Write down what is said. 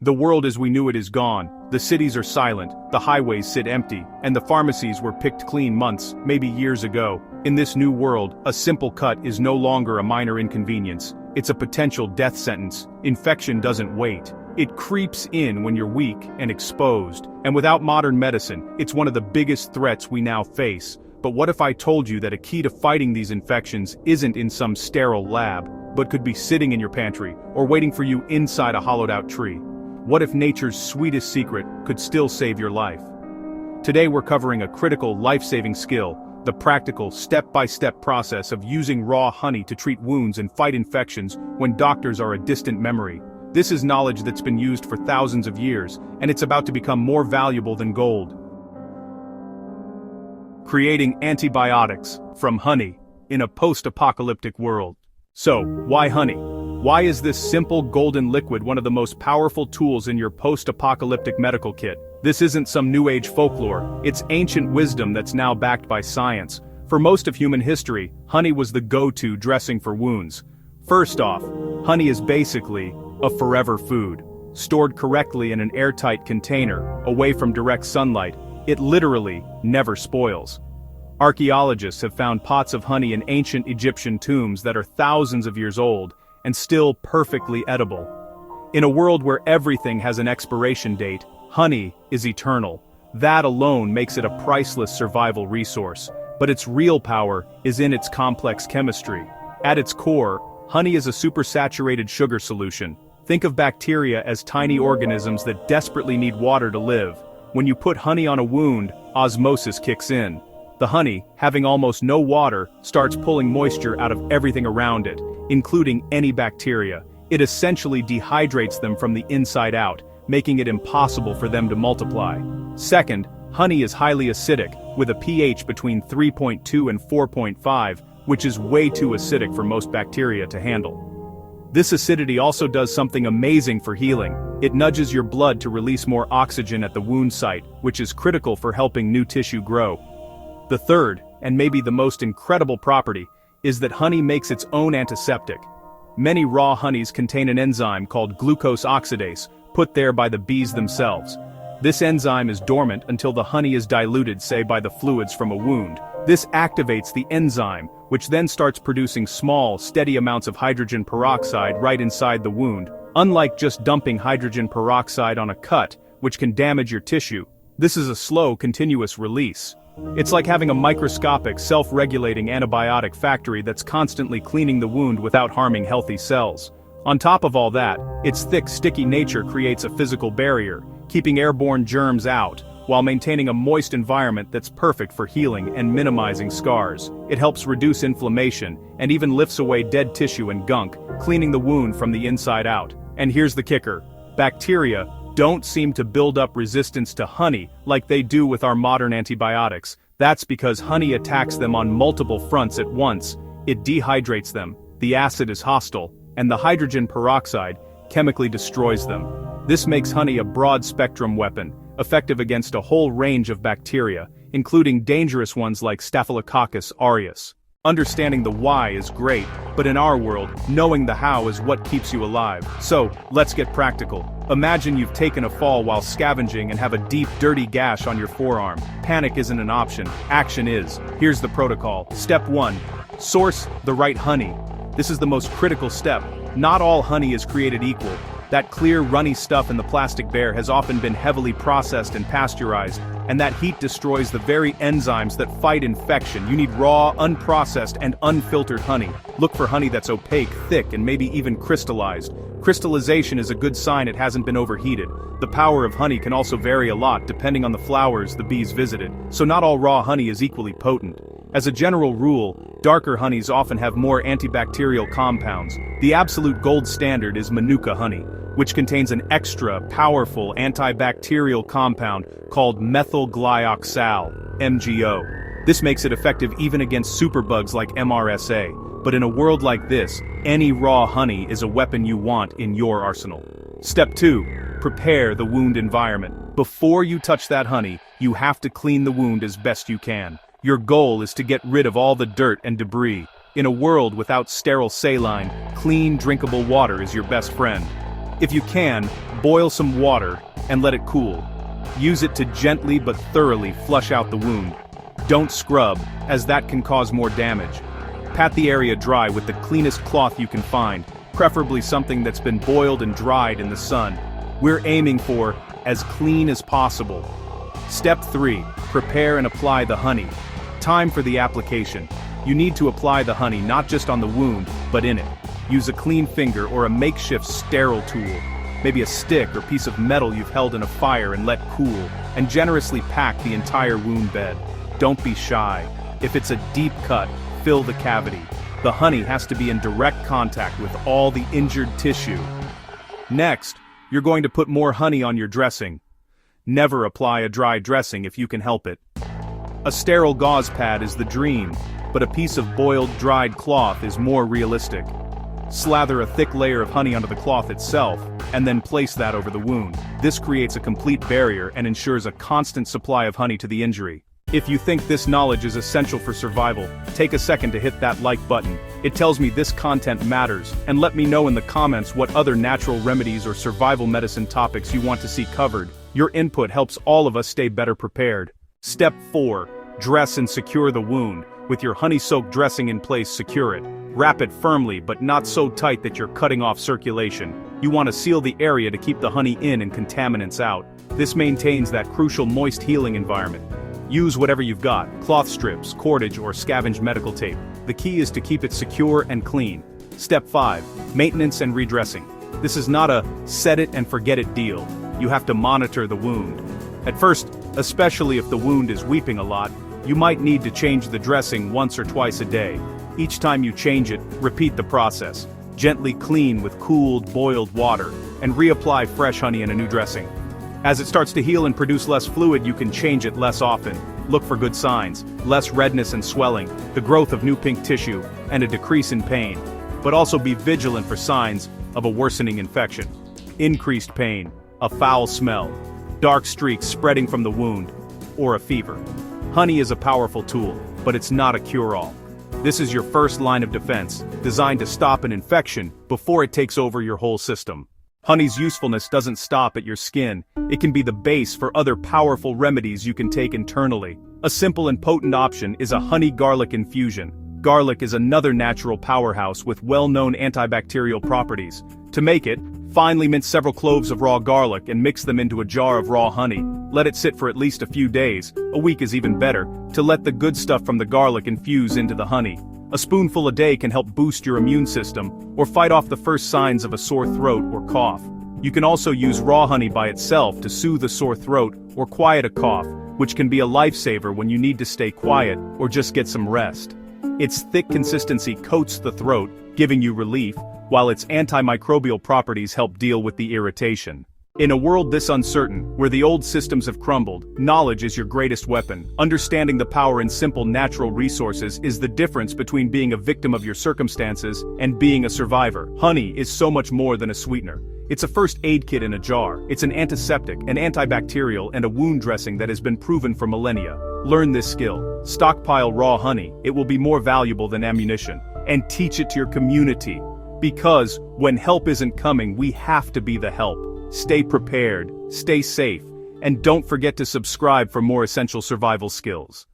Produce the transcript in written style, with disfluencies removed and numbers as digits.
The world as we knew it is gone, the cities are silent, the highways sit empty, and the pharmacies were picked clean months, maybe years ago. In this new world, a simple cut is no longer a minor inconvenience, it's a potential death sentence. Infection doesn't wait. It creeps in when you're weak and exposed, and without modern medicine, it's one of the biggest threats we now face. But what if I told you that a key to fighting these infections isn't in some sterile lab, but could be sitting in your pantry, or waiting for you inside a hollowed-out tree? What if nature's sweetest secret could still save your life? Today we're covering a critical life-saving skill, the practical, step-by-step process of using raw honey to treat wounds and fight infections when doctors are a distant memory. This is knowledge that's been used for thousands of years, and it's about to become more valuable than gold. Creating antibiotics from honey in a post-apocalyptic world. So, why honey? Why is this simple golden liquid one of the most powerful tools in your post-apocalyptic medical kit? This isn't some new age folklore, it's ancient wisdom that's now backed by science. For most of human history, honey was the go-to dressing for wounds. First off, honey is basically a forever food. Stored correctly in an airtight container, away from direct sunlight, it literally never spoils. Archaeologists have found pots of honey in ancient Egyptian tombs that are thousands of years old, and still perfectly edible. In a world where everything has an expiration date, honey is eternal. That alone makes it a priceless survival resource, but its real power is in its complex chemistry. At its core, honey is a supersaturated sugar solution. Think of bacteria as tiny organisms that desperately need water to live. When you put honey on a wound, osmosis kicks in. The honey, having almost no water, starts pulling moisture out of everything around it, including any bacteria. It essentially dehydrates them from the inside out, making it impossible for them to multiply. Second, honey is highly acidic, with a pH between 3.2 and 4.5, which is way too acidic for most bacteria to handle. This acidity also does something amazing for healing. It nudges your blood to release more oxygen at the wound site, which is critical for helping new tissue grow. The third, and maybe the most incredible property, is that honey makes its own antiseptic. Many raw honeys contain an enzyme called glucose oxidase, put there by the bees themselves. This enzyme is dormant until the honey is diluted, say by the fluids from a wound. This activates the enzyme, which then starts producing small, steady amounts of hydrogen peroxide right inside the wound. Unlike just dumping hydrogen peroxide on a cut, which can damage your tissue, this is a slow, continuous release. It's like having a microscopic, self-regulating antibiotic factory that's constantly cleaning the wound without harming healthy cells. On top of all that, its thick, sticky nature creates a physical barrier, keeping airborne germs out, while maintaining a moist environment that's perfect for healing and minimizing scars. It helps reduce inflammation, and even lifts away dead tissue and gunk, cleaning the wound from the inside out. And here's the kicker: bacteria don't seem to build up resistance to honey like they do with our modern antibiotics. That's because honey attacks them on multiple fronts at once. It dehydrates them, the acid is hostile, and the hydrogen peroxide chemically destroys them. This makes honey a broad-spectrum weapon, effective against a whole range of bacteria, including dangerous ones like Staphylococcus aureus. Understanding the why is great, but in our world, knowing the how is what keeps you alive. So, let's get practical. Imagine you've taken a fall while scavenging and have a deep, dirty gash on your forearm. Panic isn't an option, action is. Here's the protocol. Step 1. Source the right honey. This is the most critical step. Not all honey is created equal. That clear, runny stuff in the plastic bear has often been heavily processed and pasteurized, and that heat destroys the very enzymes that fight infection. You need raw, unprocessed, and unfiltered honey. Look for honey that's opaque, thick, and maybe even crystallized. Crystallization is a good sign it hasn't been overheated. The power of honey can also vary a lot depending on the flowers the bees visited, so not all raw honey is equally potent. As a general rule, darker honeys often have more antibacterial compounds. The absolute gold standard is Manuka honey, which contains an extra powerful antibacterial compound called methyl glyoxal, MgO. This makes it effective even against superbugs like MRSA, but in a world like this, any raw honey is a weapon you want in your arsenal. Step 2. Prepare the wound environment. Before you touch that honey, you have to clean the wound as best you can. Your goal is to get rid of all the dirt and debris. In a world without sterile saline, clean, drinkable water is your best friend. If you can, Boil some water and let it cool. Use it to gently but thoroughly flush out the wound. Don't scrub, as that can cause more damage. Pat the area dry with the cleanest cloth you can find, preferably something that's been boiled and dried in the sun. We're aiming for as clean as possible. Step 3. Prepare and apply the honey. Time for the application. You need to apply the honey not just on the wound, but in it. Use a clean finger or a makeshift sterile tool. Maybe a stick or piece of metal you've held in a fire and let cool, and generously pack the entire wound bed. Don't be shy. If it's a deep cut, fill the cavity. The honey has to be in direct contact with all the injured tissue. Next, you're going to put more honey on your dressing. Never apply a dry dressing if you can help it. A sterile gauze pad is the dream, but a piece of boiled, dried cloth is more realistic. Slather a thick layer of honey onto the cloth itself, and then place that over the wound. This creates a complete barrier and ensures a constant supply of honey to the injury. If you think this knowledge is essential for survival, take a second to hit that like button. It tells me this content matters, and let me know in the comments what other natural remedies or survival medicine topics you want to see covered. Your input helps all of us stay better prepared. Step 4. Dress and secure the wound. With your honey-soaked dressing in place, secure it. Wrap it firmly but not so tight that you're cutting off circulation. You want to seal the area to keep the honey in and contaminants out. This maintains that crucial moist healing environment. Use whatever you've got, cloth strips, cordage, or scavenged medical tape. The key is to keep it secure and clean. Step 5. Maintenance and redressing. This is not a set-it-and-forget-it deal. You have to monitor the wound. At first, especially if the wound is weeping a lot, you might need to change the dressing once or twice a day. Each time you change it, repeat the process. Gently clean with cooled, boiled water, and reapply fresh honey in a new dressing. As it starts to heal and produce less fluid, you can change it less often. Look for good signs: less redness and swelling, the growth of new pink tissue, and a decrease in pain. But also be vigilant for signs of a worsening infection. Increased pain, a foul smell, dark streaks spreading from the wound, or a fever. Honey is a powerful tool, but it's not a cure-all. This is your first line of defense, designed to stop an infection before it takes over your whole system. Honey's usefulness doesn't stop at your skin. It can be the base for other powerful remedies you can take internally. A simple and potent option is a honey-garlic infusion. Garlic is another natural powerhouse with well-known antibacterial properties. To make it, finely mince several cloves of raw garlic and mix them into a jar of raw honey. Let it sit for at least a few days, a week is even better, to let the good stuff from the garlic infuse into the honey. A spoonful a day can help boost your immune system, or fight off the first signs of a sore throat or cough. You can also use raw honey by itself to soothe a sore throat or quiet a cough, which can be a lifesaver when you need to stay quiet or just get some rest. Its thick consistency coats the throat, giving you relief, while its antimicrobial properties help deal with the irritation. In a world this uncertain, where the old systems have crumbled, knowledge is your greatest weapon. Understanding the power in simple natural resources is the difference between being a victim of your circumstances and being a survivor. Honey is so much more than a sweetener. It's a first aid kit in a jar. It's an antiseptic, an antibacterial, and a wound dressing that has been proven for millennia. Learn this skill. Stockpile raw honey. It will be more valuable than ammunition. And teach it to your community. Because, when help isn't coming, we have to be the help. Stay prepared, stay safe, and don't forget to subscribe for more essential survival skills.